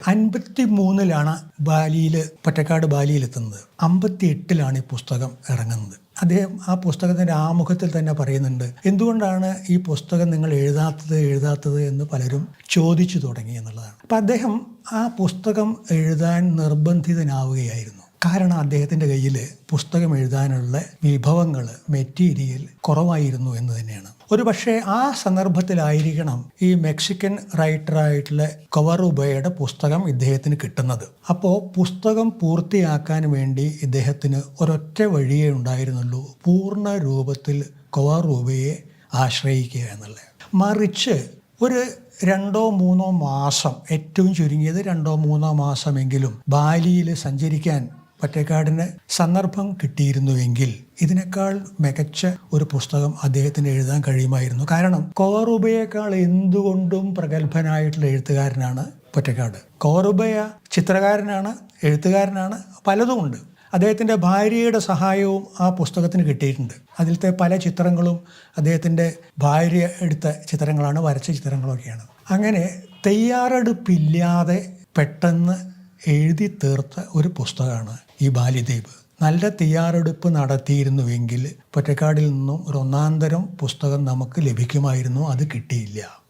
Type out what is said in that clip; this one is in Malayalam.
53-ലാണ് പൊറ്റക്കാട് ബാലിയിലെത്തുന്നത്. 58-ലാണ് ഈ പുസ്തകം ഇറങ്ങുന്നത്. അദ്ദേഹം ആ പുസ്തകത്തിൻ്റെ ആമുഖത്തിൽ തന്നെ പറയുന്നുണ്ട്, എന്തുകൊണ്ടാണ് ഈ പുസ്തകം നിങ്ങൾ എഴുതാത്തത് എന്ന് പലരും ചോദിച്ചു തുടങ്ങി എന്നുള്ളതാണ്. അപ്പം അദ്ദേഹം ആ പുസ്തകം എഴുതാൻ നിർബന്ധിതനാവുകയായിരുന്നു. കാരണം അദ്ദേഹത്തിൻ്റെ കയ്യിൽ പുസ്തകം എഴുതാനുള്ള വിഭവങ്ങൾ, മെറ്റീരിയൽ കുറവായിരുന്നു എന്ന് തന്നെയാണ്. ഒരു പക്ഷേ ആ സന്ദർഭത്തിലായിരിക്കണം ഈ മെക്സിക്കൻ റൈറ്ററായിട്ടുള്ള കൊവറുബയുടെ പുസ്തകം ഇദ്ദേഹത്തിന് കിട്ടുന്നത്. അപ്പോൾ പുസ്തകം പൂർത്തിയാക്കാൻ വേണ്ടി ഇദ്ദേഹത്തിന് ഒരൊറ്റ വഴിയേ ഉണ്ടായിരുന്നുള്ളൂ, പൂർണ്ണ രൂപത്തിൽ കൊവറുബയെ ആശ്രയിക്കുക എന്നുള്ളത്. മറിച്ച് ഒരു 2-3 മാസം, ഏറ്റവും ചുരുങ്ങിയത് 2-3 മാസമെങ്കിലും ബാലിയിൽ സഞ്ചരിക്കാൻ പൊറ്റക്കാടിന് സന്ദർഭം കിട്ടിയിരുന്നുവെങ്കിൽ ഇതിനേക്കാൾ മികച്ച ഒരു പുസ്തകം അദ്ദേഹത്തിന് എഴുതാൻ കഴിയുമായിരുന്നു. കാരണം കൊവറുബയേക്കാൾ എന്തുകൊണ്ടും പ്രഗത്ഭനായിട്ടുള്ള എഴുത്തുകാരനാണ് പൊറ്റക്കാട്. കൊവറുബയ ചിത്രകാരനാണ്, എഴുത്തുകാരനാണ്, പലതുമുണ്ട്. അദ്ദേഹത്തിൻ്റെ ഭാര്യയുടെ സഹായവും ആ പുസ്തകത്തിന് കിട്ടിയിട്ടുണ്ട്. അതിലത്തെ പല ചിത്രങ്ങളും അദ്ദേഹത്തിൻ്റെ ഭാര്യ എടുത്ത ചിത്രങ്ങളാണ്, വരച്ച ചിത്രങ്ങളൊക്കെയാണ്. അങ്ങനെ തയ്യാറെടുപ്പില്ലാതെ പെട്ടെന്ന് എഴുതി തീർത്ത ഒരു പുസ്തകമാണ് ഈ ബാലിദ്വീപ്. നല്ല തയ്യാറെടുപ്പ് നടത്തിയിരുന്നുവെങ്കിൽ പൊറ്റക്കാടിൽ നിന്നും ഒരു ഒന്നാന്തരം പുസ്തകം നമുക്ക് ലഭിക്കുമായിരുന്നു. അത് കിട്ടിയില്ല.